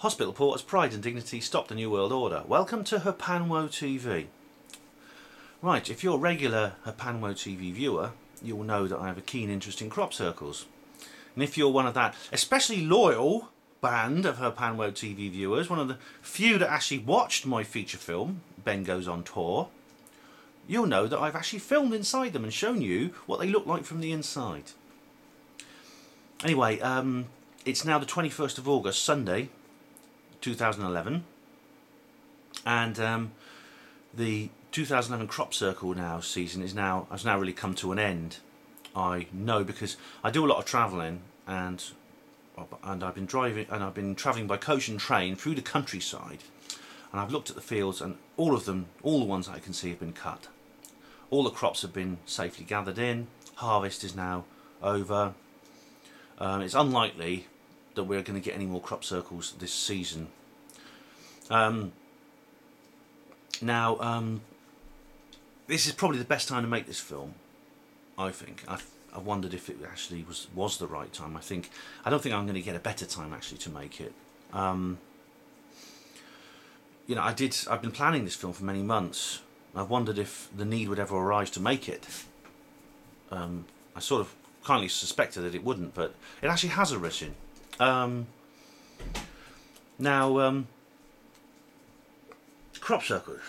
Hospital Porter's pride and dignity stopped the New World Order. Welcome to Hapanwo TV. Right, if you're a regular Hapanwo TV viewer, you'll know that I have a keen interest in crop circles. And if you're one of that especially loyal band of Hapanwo TV viewers, one of the few that actually watched my feature film, Ben Goes on Tour, you'll know that I've actually filmed inside them and shown you what they look like from the inside. Anyway, it's now the 21st of August, Sunday, 2011, and the 2011 crop circle season has now really come to an end. I know because I do a lot of travelling, and I've been travelling by coach and train through the countryside, and I've looked at the fields, and all the ones that I can see have been cut. All the crops have been safely gathered in. Harvest is now over. It's unlikely that we're going to get any more crop circles this season. This is probably the best time to make this film, I think. I wondered if it actually was the right time. I don't think I'm going to get a better time actually to make it. I've been planning this film for many months. I've wondered if the need would ever arise to make it. I sort of kindly suspected that it wouldn't, but it actually has arisen. Crop circles.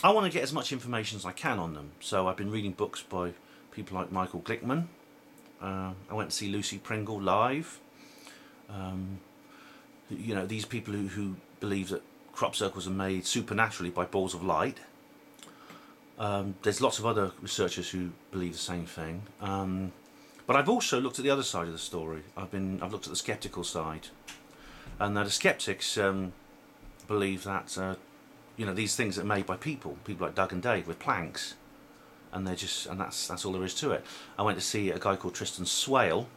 I want to get as much information as I can on them, so I've been reading books by people like Michael Glickman. I went to see Lucy Pringle live. These people who believe that crop circles are made supernaturally by balls of light. There's lots of other researchers who believe the same thing. But I've also looked at the other side of the story. I've looked at the skeptical side, and the skeptics believe that these things are made by people like Doug and Dave with planks, and that's all there is to it. I went to see a guy called Tristan Swale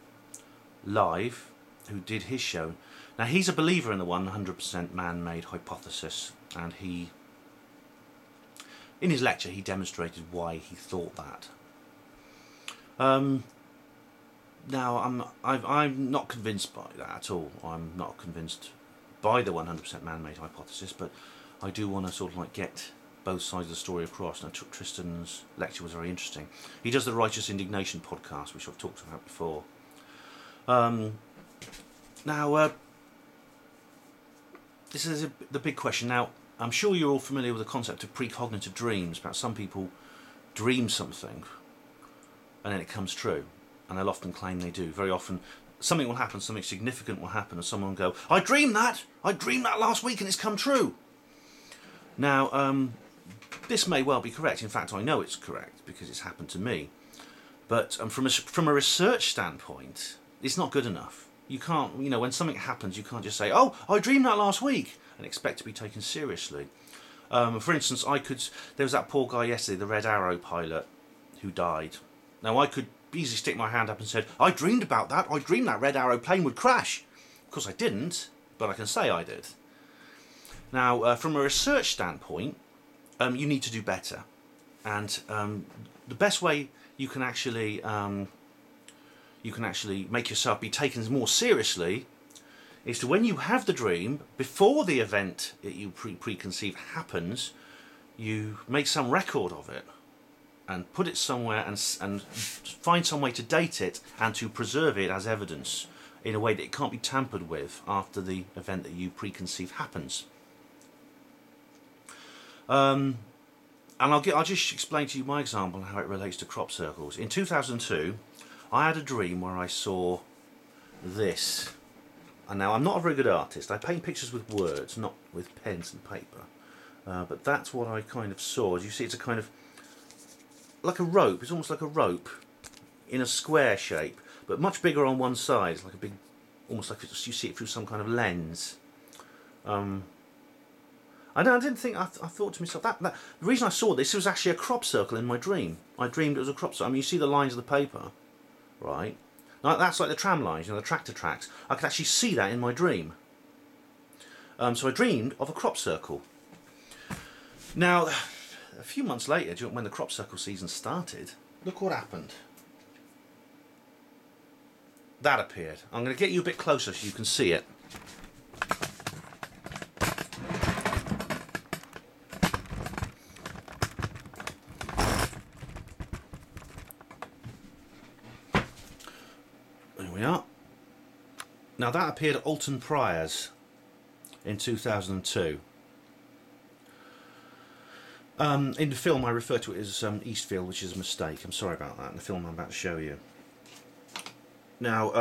live, who did his show. Now he's a believer in the 100% man-made hypothesis, and in his lecture he demonstrated why he thought that. Now, I'm not convinced by that at all. I'm not convinced by the 100% man-made hypothesis, but I do want to sort of get both sides of the story across. Now, Tristan's lecture was very interesting. He does the Righteous Indignation podcast, which I've talked about before. This is the big question. Now, I'm sure you're all familiar with the concept of precognitive dreams. About some people dream something, and then it comes true. And they'll often claim they do. Very often something will happen, something significant will happen, and someone will go, I dreamed that last week and it's come true. Now, this may well be correct. In fact, I know it's correct because it's happened to me. But from a research standpoint, it's not good enough. You can't, when something happens, you can't just say, oh, I dreamed that last week, and expect to be taken seriously. For instance, there was that poor guy yesterday, the Red Arrow pilot, who died. Now, I could easily stick my hand up and said, I dreamed about that. I dreamed that Red Arrow plane would crash. Of course I didn't, but I can say I did. Now, from a research standpoint, you need to do better. And the best way you can actually make yourself be taken more seriously is to, when you have the dream, before the event that you preconceive happens, you make some record of it and put it somewhere and find some way to date it and to preserve it as evidence in a way that it can't be tampered with after the event that you preconceive happens. And I'll just explain to you my example and how it relates to crop circles. In 2002, I had a dream where I saw this. And now, I'm not a very good artist. I paint pictures with words, not with pens and paper. But that's what I kind of saw. As you see, it's a kind of like a rope. It's almost like a rope in a square shape, but much bigger on one side. It's like a big, almost like you see it through some kind of lens. I didn't think. I thought to myself that the reason I saw this was actually a crop circle in my dream. I dreamed it was a crop circle. I mean, you see the lines of the paper, right? That's like the tram lines, the tractor tracks. I could actually see that in my dream. So I dreamed of a crop circle. Now, a few months later, when the crop circle season started, look what happened. That appeared. I'm going to get you a bit closer so you can see it. Now that appeared at Alton Priors in 2002. In the film I refer to it as Eastfield, which is a mistake. I'm sorry about that in the film I'm about to show you. Now,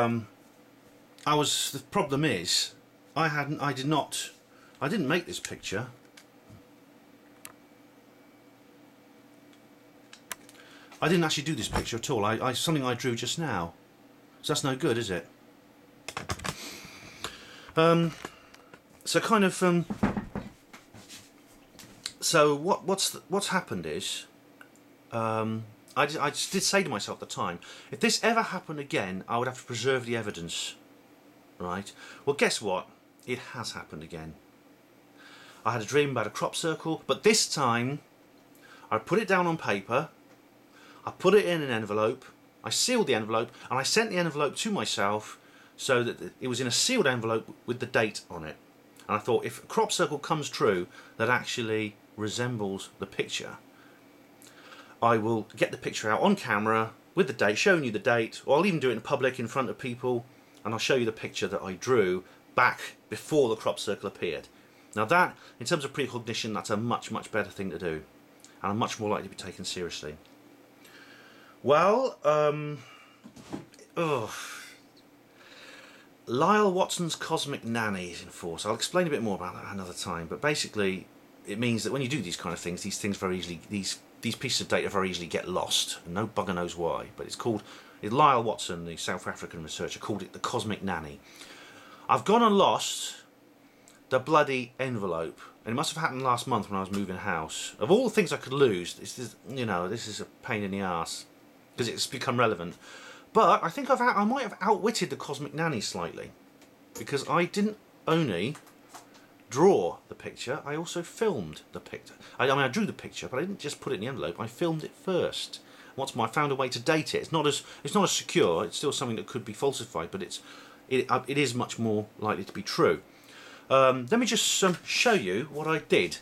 the problem is, I didn't make this picture. I didn't actually do this picture at all. Something I drew just now. So that's no good, is it? So kind of so what's happened is I just did say to myself at the time, if this ever happened again, I would have to preserve the evidence, right? Well, guess what? It has happened again. I had a dream about a crop circle, but this time I put it down on paper, I put it in an envelope, I sealed the envelope, and I sent the envelope to myself so that it was in a sealed envelope with the date on it. And I thought, if a crop circle comes true that actually resembles the picture, I will get the picture out on camera with the date, showing you the date, or I'll even do it in public in front of people, and I'll show you the picture that I drew back before the crop circle appeared. Now that, in terms of precognition, that's a much, much better thing to do, and I'm much more likely to be taken seriously. Well, Lyle Watson's Cosmic Nanny is in force. I'll explain a bit more about that another time, but basically it means that when you do these kind of things, these things very easily, these pieces of data very easily get lost, and no bugger knows why. But Lyle Watson, the South African researcher, called it the Cosmic Nanny. I've gone and lost the bloody envelope, and it must have happened last month when I was moving house. Of all the things I could lose, this is a pain in the arse because it's become relevant. But I think I might have outwitted the Cosmic Nanny slightly, because I didn't only draw the picture, I also filmed the picture. I drew the picture, but I didn't just put it in the envelope. I filmed it first. What's more, I found a way to date it. It's not as secure. It's still something that could be falsified, but it is much more likely to be true. Let me just show you what I did.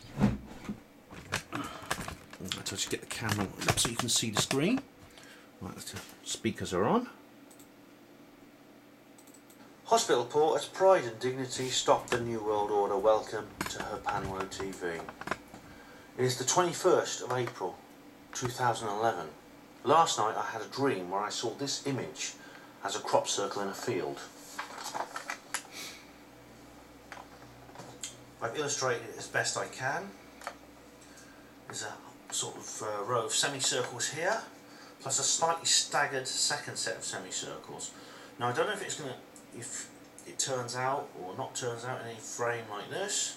I'll just get the camera up so you can see the screen. Right, the speakers are on. Hospital Porter's Pride and Dignity Stop the New World Order. Welcome to Herpanwo TV. It is the 21st of April 2011. Last night I had a dream where I saw this image as a crop circle in a field. I've illustrated it as best I can. There's a sort of row of semicircles here, plus a slightly staggered second set of semicircles. Now I don't know if it turns out or not turns out in any frame like this,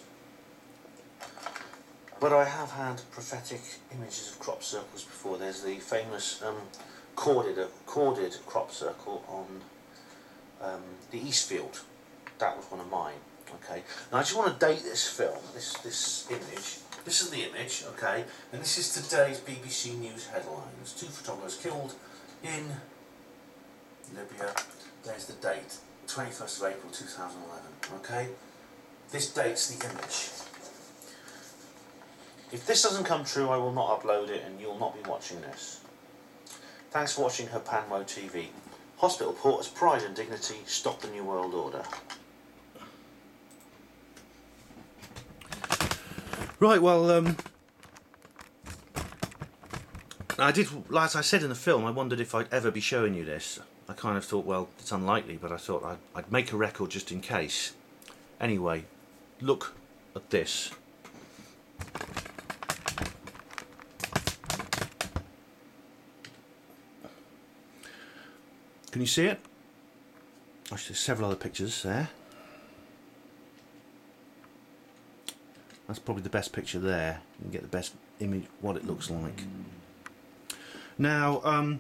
but I have had prophetic images of crop circles before. There's the famous corded crop circle on the Eastfield. That was one of mine. Okay. Now I just want to date this film, this image. This is the image, okay, and this is today's BBC News headlines. 2 photographers killed in Libya. There's the date, 21st of April 2011, okay? This dates the image. If this doesn't come true, I will not upload it and you'll not be watching this. Thanks for watching Herpanwo TV. Hospital Porter's Pride and Dignity Stop the New World Order. Right, well, I did, as I said in the film, I wondered if I'd ever be showing you this. I kind of thought, well, it's unlikely, but I thought I'd make a record just in case. Anyway, look at this. Can you see it? Actually, there's several other pictures there. That's probably the best picture there. You can get the best image, what it looks like. Now,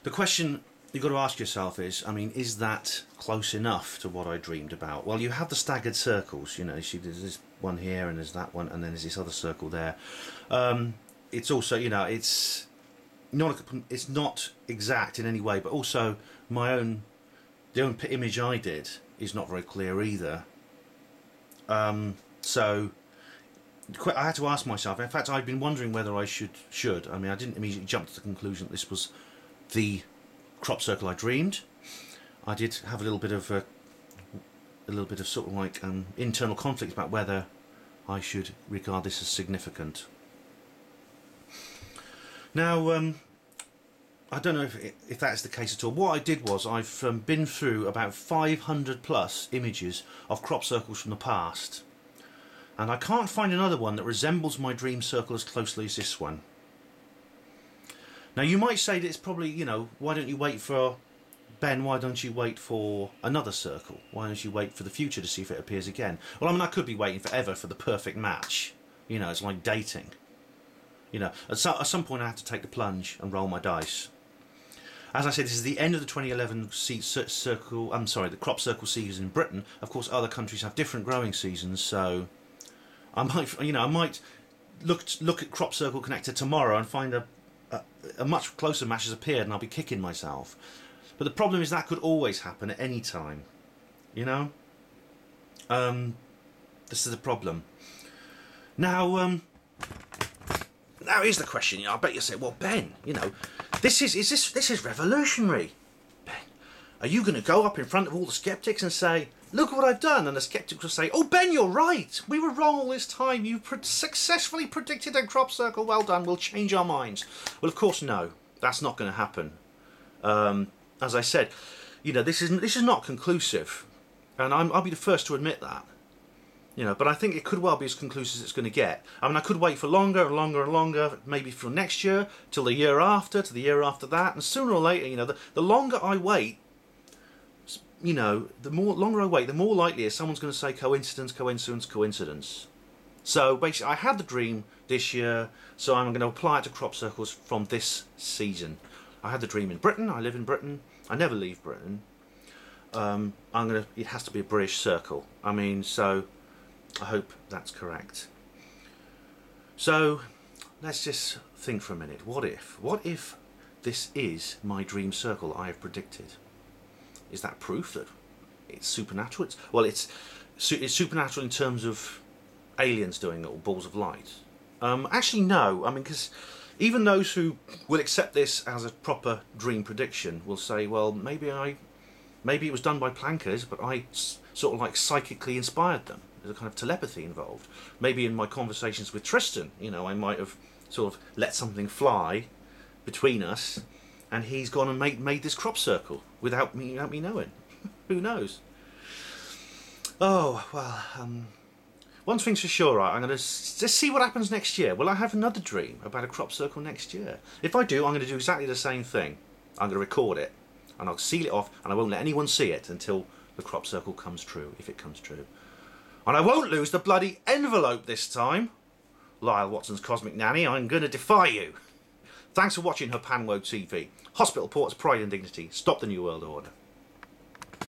the question you've got to ask yourself is, I mean, is that close enough to what I dreamed about? Well, you have the staggered circles, you know, you see there's this one here and there's that one and then there's this other circle there. It's also, you know, it's not exact in any way, but also the own image I did is not very clear either. So I had to ask myself, in fact I'd been wondering whether I should, I mean I didn't immediately jump to the conclusion that this was the crop circle I dreamed. I did have a little bit of sort of like internal conflict about whether I should regard this as significant. Now, I don't know if that's the case at all. What I did was I've been through about 500 plus images of crop circles from the past, and I can't find another one that resembles my dream circle as closely as this one. Now you might say that it's probably, you know, why don't you wait for Ben, why don't you wait for another circle? Why don't you wait for the future to see if it appears again? Well, I mean, I could be waiting forever for the perfect match. You know, it's like dating. You know, at some point I have to take the plunge and roll my dice. As I said, this is the end of the 2011 the crop circle season in Britain. Of course, other countries have different growing seasons, so I might look at crop circle connector tomorrow and find a much closer match has appeared, and I'll be kicking myself. But the problem is that could always happen at any time, you know. This is the problem. Now here's the question. You know, I bet you say, well, Ben, you know, this is revolutionary. Ben, are you going to go up in front of all the skeptics and say, look what I've done? And the skeptics will say, oh, Ben, you're right. We were wrong all this time. You successfully predicted a crop circle. Well done. We'll change our minds. Well, of course, no. That's not going to happen. As I said, you know, this is not conclusive, and I'll be the first to admit that. You know, but I think it could well be as conclusive as it's going to get. I mean, I could wait for longer and longer and longer, maybe from next year till the year after, to the year after that, and sooner or later, you know, the longer I wait, you know, the longer I wait, the more likely is someone's going to say coincidence, coincidence, coincidence. So basically, I had the dream this year, so I'm going to apply it to crop circles from this season. I had the dream in Britain. I live in Britain. I never leave Britain. It has to be a British circle. I mean, so I hope that's correct. So let's just think for a minute. What if this is my dream circle I have predicted? Is that proof that it's supernatural? It's supernatural in terms of aliens doing it, or balls of light. Actually, no. I mean, because even those who will accept this as a proper dream prediction will say, well, maybe it was done by plankers, but I sort of like psychically inspired them. There's a kind of telepathy involved. Maybe in my conversations with Tristan, you know, I might have sort of let something fly between us, and he's gone and made this crop circle without me knowing. Who knows? Oh, well, one thing's for sure, right? I'm going to just see what happens next year. Will I have another dream about a crop circle next year? If I do, I'm going to do exactly the same thing. I'm going to record it, and I'll seal it off, and I won't let anyone see it until the crop circle comes true, if it comes true. And I won't lose the bloody envelope this time. Lyle Watson's Cosmic Nanny, I'm going to defy you. Thanks for watching Her Panwo TV. Hospital Port's Pride and Dignity. Stop the New World Order.